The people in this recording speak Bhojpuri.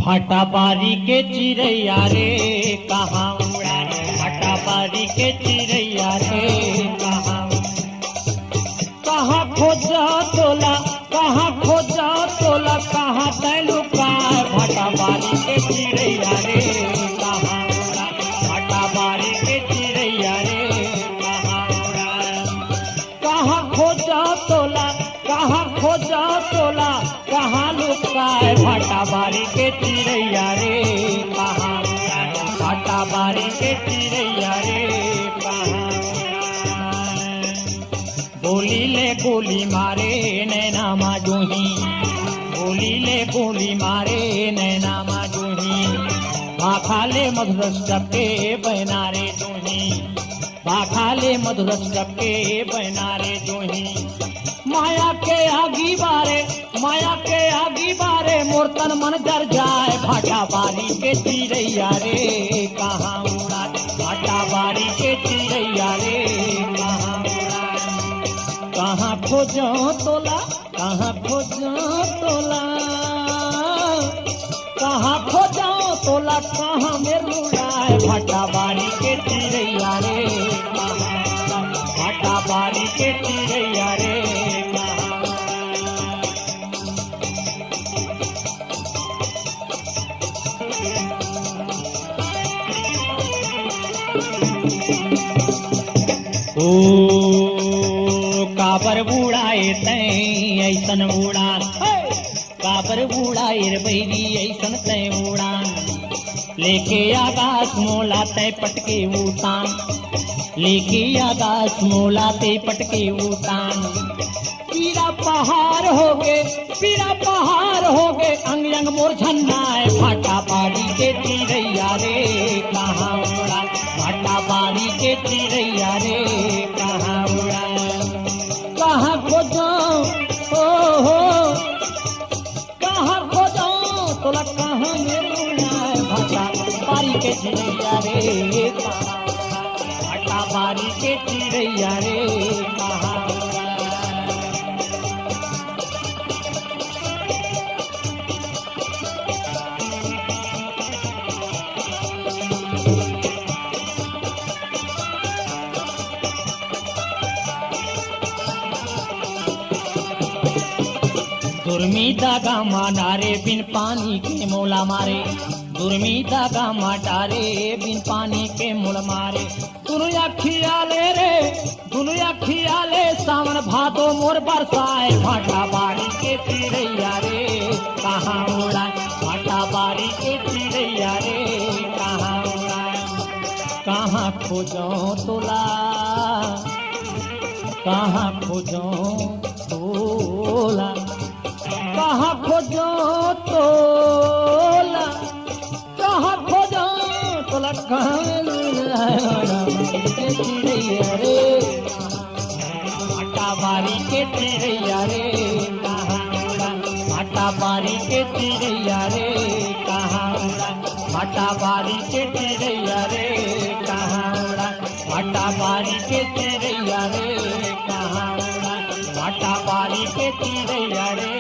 भाटा बारी के चिड़ैया रे कहाँ उड़ा, भाटा बारी के चिड़ैया रे कहाँ, कहाँ खोजा तोला, कहाँ खोजा तोला, कहाँ तैलुका, भाटा बारी के चिड़ैया रे कहाँ उड़ा, भाटा बारी के चिड़ैया रे कहाँ उड़ा, कहाँ खोजा तोला, कहाँ खोजा तोला, कहाँ लुकाए, भाटा बारी के चिड़ैया रे कहाँ उड़ा, भाटा बारी के चिड़ैया रे कहाँ उड़ा। गोली ले गोली मारे नैना माजूही, गोली ले गोली मारे नैना माजूही, भाखा ले मधुरस डबके बनारे जूही, भाखा ले मधुरस डबके बनारे जूही, माया के आगी बारे, माया के आगी बारे, मोर तन मन जर जाए, भाटा बारी के चिड़ैया रे कहाँ उड़ा, भाटा बारी के चिड़ैया रे कहाँ उड़ा, कहाँ खोजो तोला, कहाँ खोजो तोला, कहाँ खोजो तोला, कहाँ मेरे उड़ाए, भाटा बारी के चिड़ैया रे कहाँ, भाटा बारी के चिड़ैया रे कहाँ। ओ काबर बुड़ाए तैं ऐसन उड़ान, काबर बुड़ाए रे बैरी ऐसन तैं उड़ान, लेके आकाश मोला तै पटके उतान, लेके आकाश मोला तै पटके उतान, पीरा पहाड़ हो गे, पीरा पहाड़ हो गे, अंग अंग मोर झन्नाए, भाटा बारी के चिड़ैया रे कहाँ उड़ा, भाटा बारी के चिड़ैया रे कहाँ उड़ा, कहाँ खोजो हो, कहाँ खोजो तोला, कहाँ मेरे उड़ाए, भाटा बारी के चिड़ैया रे कहाँ उड़ा, भाटा बारी के चिड़ैया रे कहाँ उड़ा। दुर्मी दागा मारे बिन पानी के मोला मारे, दुर्मी दागा मारे बिन पानी के मोल मारे, दुनिया खियाले रे, दुनिया खियाले, सावन भादो मोर बरसाए, भाटा बारी के चिड़ैया रे कहाँ उड़ा, भाटा बारी के चिड़ैया रे कहाँ उड़ा, कहाँ खोजो तोला, कहाँ खोजो तोला, कहाँ खोजो तोला, कहाँ खोजो तोला, कहाँ के चिड़ैया रे, भाटा बारी के चिड़ैया रे कहाँ उड़ा, भाटा बारी के चिड़ैया रे कहाँ उड़ा, भाटा बारी के चिड़ैया रे कहाँ उड़ा, भाटा बारी के चिड़ैया रे कहाँ उड़ा, भाटा बारी के चिड़ैया रे।